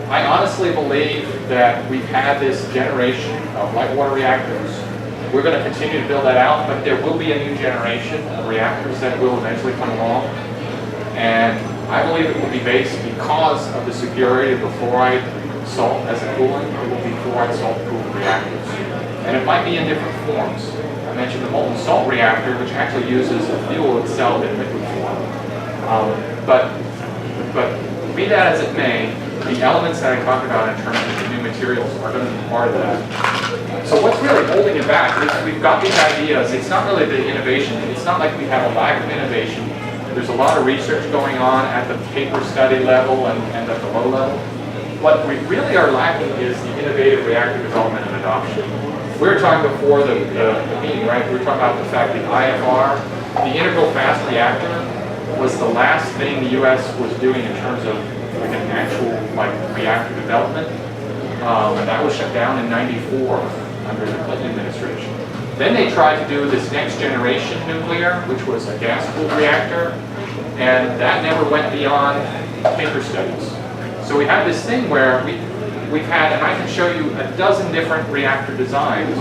I honestly believe that we've had this generation of light water reactors. We're going to continue to build that out, but there will be a new generation of reactors that will eventually come along. And I believe it will be based, because of the superiority of the fluoride salt as a coolant, it will be fluoride salt cooled reactors. And it might be in different forms. I mentioned the molten salt reactor, which actually uses the fuel itself in liquid form. But be that as it may, the elements that I talked about in terms of the new materials are going to be part of that. So what's really holding it back is we've got these ideas. It's not really the innovation. It's not like we have a lack of innovation. There's a lot of research going on at the paper study level and at the low level. What we really are lacking is the innovative reactor development and adoption. We were talking before the meeting, right? We were talking about the fact that IFR, the integral fast reactor, was the last thing the U.S. was doing in terms of like an actual reactor development. And that was shut down in '94 under the Clinton administration. Then they tried to do this next generation nuclear, which was a gas-cooled reactor, and that never went beyond paper studies. So we have this thing where we've had, and I can show you a dozen different reactor designs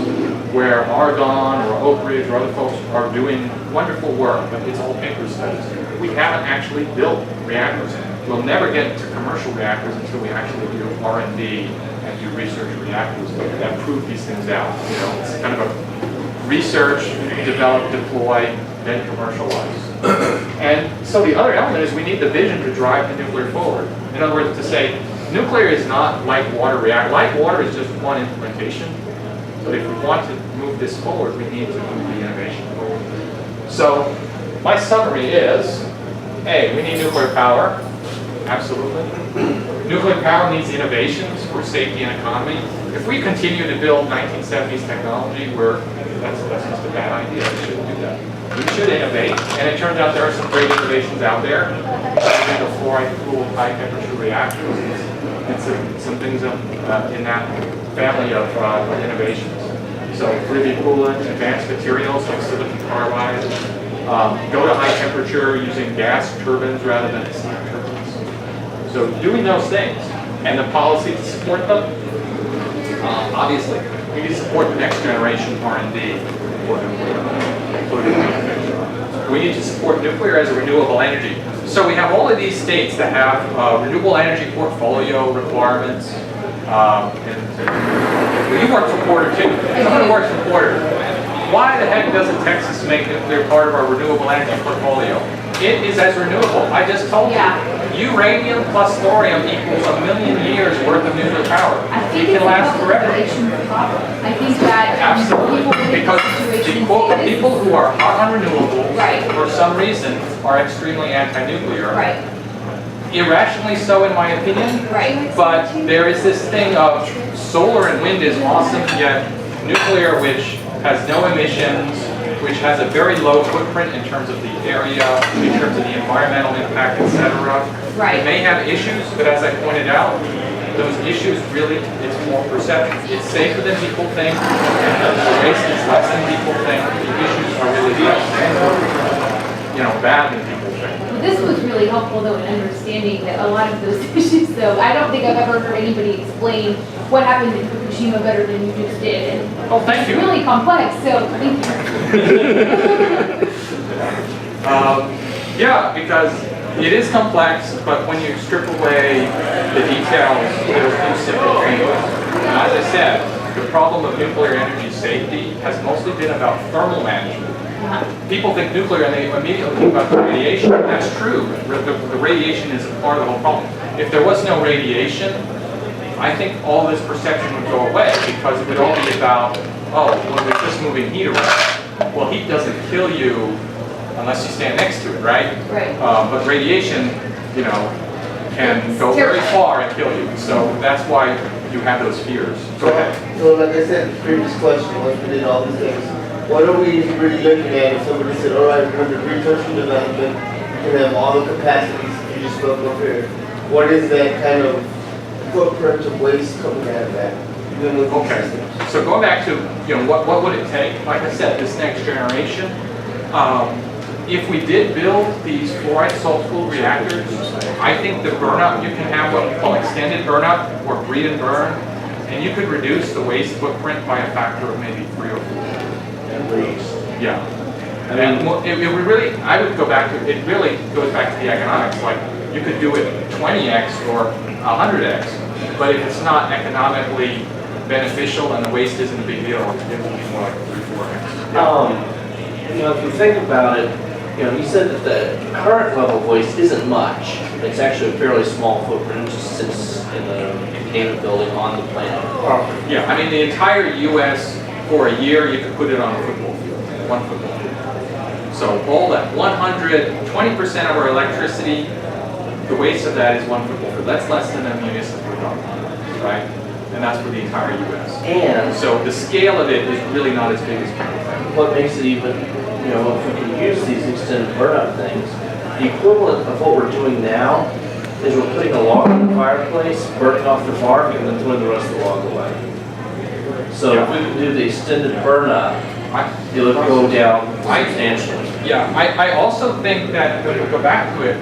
where Argonne or Oak Ridge or other folks are doing wonderful work, but it's all paper studies. We haven't actually built reactors. We'll never get to commercial reactors until we actually do R&D and do research reactors that prove these things out. You know, it's kind of a research, develop, deploy, then commercialize. And so the other element is we need the vision to drive the nuclear forward. In other words, to say nuclear is not light water reactor. Light water is just one implementation. But if we want to move this forward, we need to move the innovation forward. So my summary is, A, we need nuclear power. Absolutely. Nuclear power needs innovations for safety and economy. If we continue to build 1970s technology, that's just a bad idea. We shouldn't do that. We should innovate, and it turns out there are some great innovations out there. The fluoride-cooled high-temperature reactors, and some things in that family of innovations. So FLiBe coolant, advanced materials like silicon carbide, go to high temperature using gas turbines rather than steam turbines. So doing those things and the policy to support them, obviously, we need to support the next generation R&D for nuclear, including nuclear. We need to support nuclear as a renewable energy. So we have all of these states that have renewable energy portfolio requirements. Well, you work for Porter too. Someone works for Porter. Why the heck doesn't Texas make nuclear part of our renewable energy portfolio? It is as renewable. I just told you. Uranium plus thorium equals 1 million years worth of nuclear power. It can last forever. I think that Absolutely. Because the people who are hot on renewables, for some reason, are extremely anti-nuclear. Right. Irrationally so, in my opinion. Right. But there is this thing of solar and wind is awesome, yet nuclear, which has no emissions, which has a very low footprint in terms of the area, in terms of the environmental impact, etc. Right. It may have issues, but as I pointed out, those issues really, it's more perception. It's safer than people think, the waste is less than people think, the issues are really less, bad than people think. Well, this was really helpful though in understanding that a lot of those issues though. I don't think I've ever heard anybody explain what happened in Fukushima better than you just did. And oh, thank you. It's really complex, so thank you. Yeah, because it is complex, but when you strip away the details, there's no simple changes. And as I said, the problem of nuclear energy safety has mostly been about thermal management. People think nuclear and they immediately think about the radiation. That's true. The radiation is a part of the whole problem. If there was no radiation, I think all this perception would go away because it would all be about, oh, well, we're just moving heat around. Well, heat doesn't kill you unless you stand next to it, right? Right. But radiation, can go very far and kill you. So that's why you have those fears. Go ahead. So like I said, the previous question, once we did all these things, what are we really looking at if somebody said, all right, we're under research and development, we have all the capacities you just spoke of here. What is that kind of footprint of waste coming out of that? Okay. So going back to, what would it take? Like I said, this next generation, if we did build these fluoride salt-cooled reactors, I think the burnup, you can have what we call extended burnup or breed and burn, and you could reduce the waste footprint by a factor of maybe 3 or 4. At least. Yeah. And it would really, I would go back to, it really goes back to the economics. Like, you could do it 20x or 100x, but if it's not economically beneficial and the waste isn't a big deal, it will be more like 3-4x. If you think about it, you said that the current level of waste isn't much. It's actually a fairly small footprint. It just sits in the containment building on the planet. Yeah, I mean the entire U.S. for a year, you could put it on a football field, 1 football field. So all that, 20% of our electricity, the waste of that is 1 football field. That's less than a municipal government, right? And that's for the entire U.S. And so the scale of it is really not as big as people think. what makes it even, if we can use these extended burnup things, the equivalent of what we're doing now is we're putting a log in the fireplace, burning off the bark, and then throwing the rest of the log away. So if we can do the extended burnup, it would go down substantially. Yeah, I also think that, when we go back to it,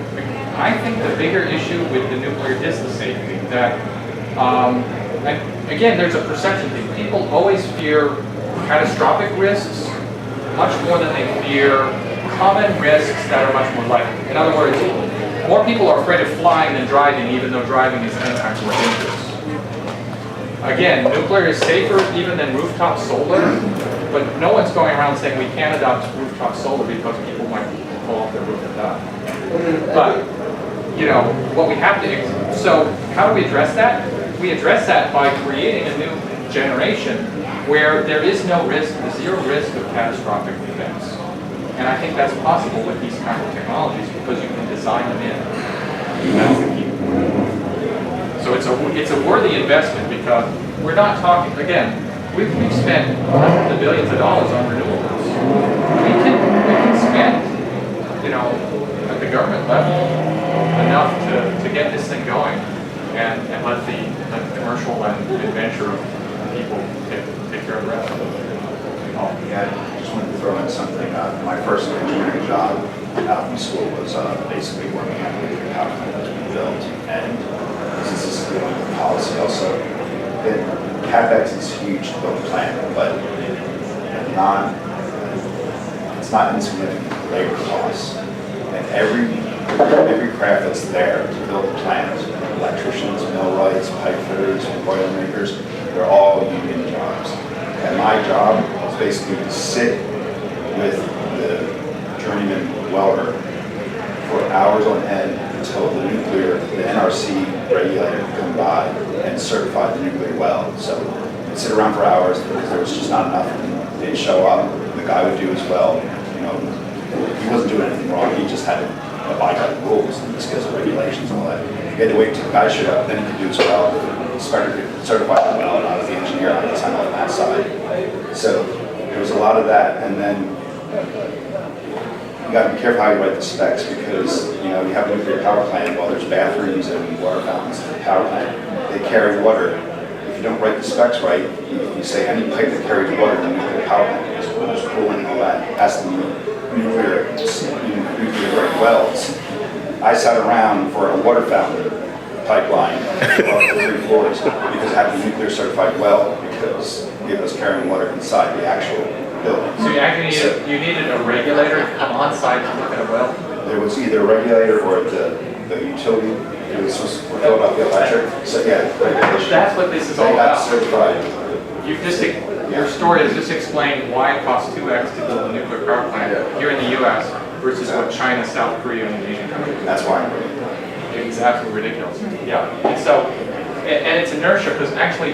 I think the bigger issue with the nuclear is the safety. That, and again, there's a perception thing. People always fear catastrophic risks much more than they fear common risks that are much more likely. In other words, more people are afraid of flying than driving, even though driving is 10 times more dangerous. Again, nuclear is safer even than rooftop solar, but no one's going around saying we can't adopt rooftop solar because people might fall off their roof and die. But, what we have to, so how do we address that? We address that by creating a new generation where there is no risk, zero risk of catastrophic events. And I think that's possible with these kind of technologies because you can design them in. That's the key. So it's a worthy investment because we're not talking, again, we've spent hundreds of billions of dollars on renewables. We can spend, at the government level enough to get this thing going and let the commercial and adventure people take care of the rest of it. CapEx is huge to build a plant, but it's not insignificant labor costs. And every craft that's there to build a plant, electricians, millwrights, pipe fitters, boiler makers, they're all union jobs. And my job is basically to sit with the journeyman welder for hours on end until the NRC regulator can come by and certify the nuclear well. So we'd sit around for hours because there was just not enough of them. They'd show up, the guy would do his well, you know, he wasn't doing anything wrong, he just had to abide by the rules and because of regulations and all that. He had to wait till the guy showed up, then he could do his well, the inspector could certify the well, and I was the engineer, I was on that side. So there was a lot of that, and then you gotta be careful how you write the specs because, you know, you have a nuclear power plant, well, there's bathrooms and water fountains in the power plant. They carry water. If you don't write the specs right, you say any pipe that carries water in the nuclear power plant, there's cooling and all that, has to be nuclear grade wells. I sat around for a water fountain pipeline for 3 floors because I had a nuclear certified well because it was carrying water inside the actual building. So you actually needed a regulator to come on site to look at a well? There was either a regulator or the utility. It was supposed to fill up the electric. So yeah, regulation. That's what this is They all got about. certified. Your story has just explained why it costs 2x to build a nuclear power plant here in the U.S. versus what China, South Korea, and Asian countries. That's why I'm doing it. It's absolutely ridiculous. Yeah. And so, and it's inertia because actually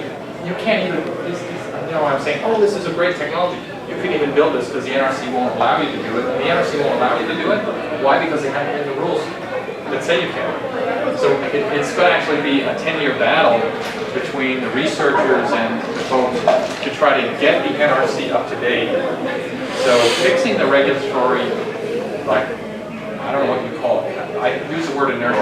you can't even, you know what I'm saying, oh, this is a great technology. You couldn't even build this because the NRC won't allow you to do it. And the NRC won't allow you to do it. Why? Because they haven't made the rules that say you can. So it's going to actually be a 10-year battle between the researchers and the folks to try to get the NRC up to date. So fixing the regulatory, like, I don't know what you call it. I use the word inertia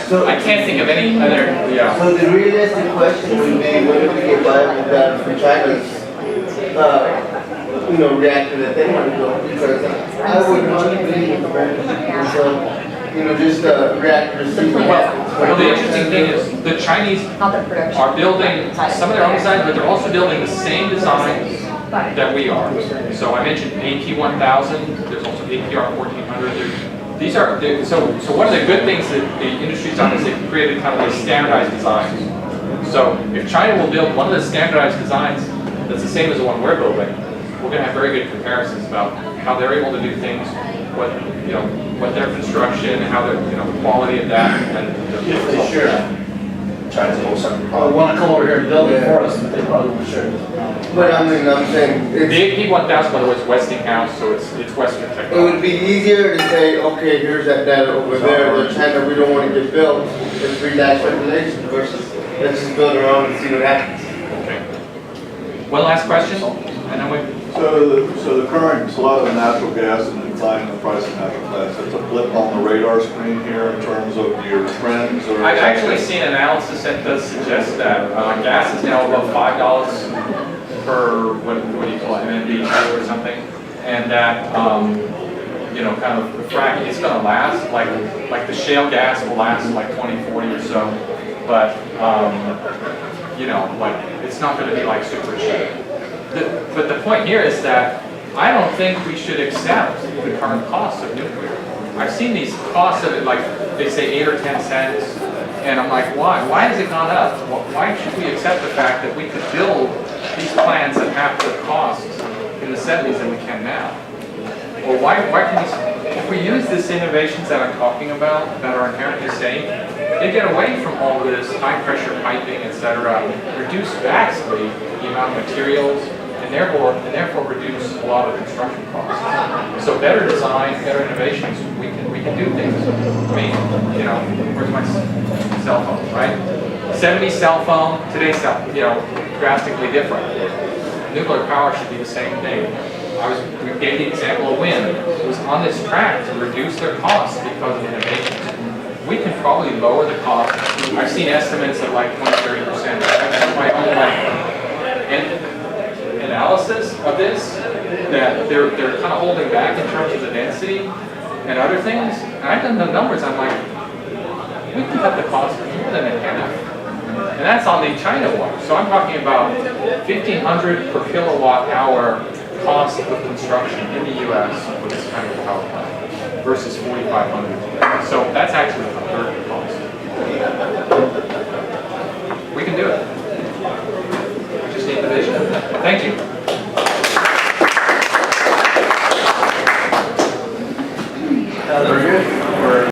because I can't think of any other, yeah. So the realistic question would be, when do we get viable data from China's, reactor that they want to build? Because I would not believe in America. So, just reactors. Well, the interesting thing is the Chinese are building some of their own designs, but they're also building the same designs that we are. So I mentioned AP1000. There's also APR 1400. These are so one of the good things that the industry's done is they've created kind of like standardized designs. So if China will build one of the standardized designs that's the same as the one we're building, we're going to have very good comparisons about how they're able to do things, what their construction, how their the quality of that, and the Sure. China's a whole separate They problem. want to come over here and build it for us, but they probably won't share it. But I'm saying, The AP1000, by the way, is Westinghouse, so it's Western it technology. would be easier to say, okay, here's that data over there, but China, we don't want to get built. It's relaxed regulation versus let's just build our own and see what happens. Okay. One last question, and then we. So the current, a lot of the natural gas and decline in the price of natural gas, that's a blip on the radar screen here in terms of your trends or? I've actually seen analysis that does suggest that gas is now above $5 per, what do you call it, MMBtu or something, and that, kind of the fracking, it's going to last, like the shale gas will last like 2040 or so, but, it's not going to be like super cheap. But the point here is that I don't think we should accept the current cost of nuclear. I've seen these costs of it, like they say 8 or 10 cents, and I'm like, why? Why has it gone up? Why should we accept the fact that we could build these plants at half the cost in the 70s than we can now? Or why can we, if we use these innovations that I'm talking about, that are inherently safe, they get away from all this high pressure piping, etc., reduce vastly the amount of materials, and therefore reduce a lot of construction costs. So better design, better innovations, we can do things. I mean, where's my cell phone, right? 70s cell phone, today's cell, drastically different. Nuclear power should be the same thing. We gave the example of wind. It was on this track to reduce their costs because of innovations. We can probably lower the cost. I've seen estimates of like 20–30%. That's my own analysis of this, that they're kind of holding back in terms of the density and other things. And I've done the numbers, I'm like, we can cut the cost more than in half. And that's on the China one. So I'm talking about 1,500 per kilowatt hour cost of construction in the US for this kind of power plant versus 4,500 today. So that's actually a third the cost. We can do it. We just need the vision. Thank you.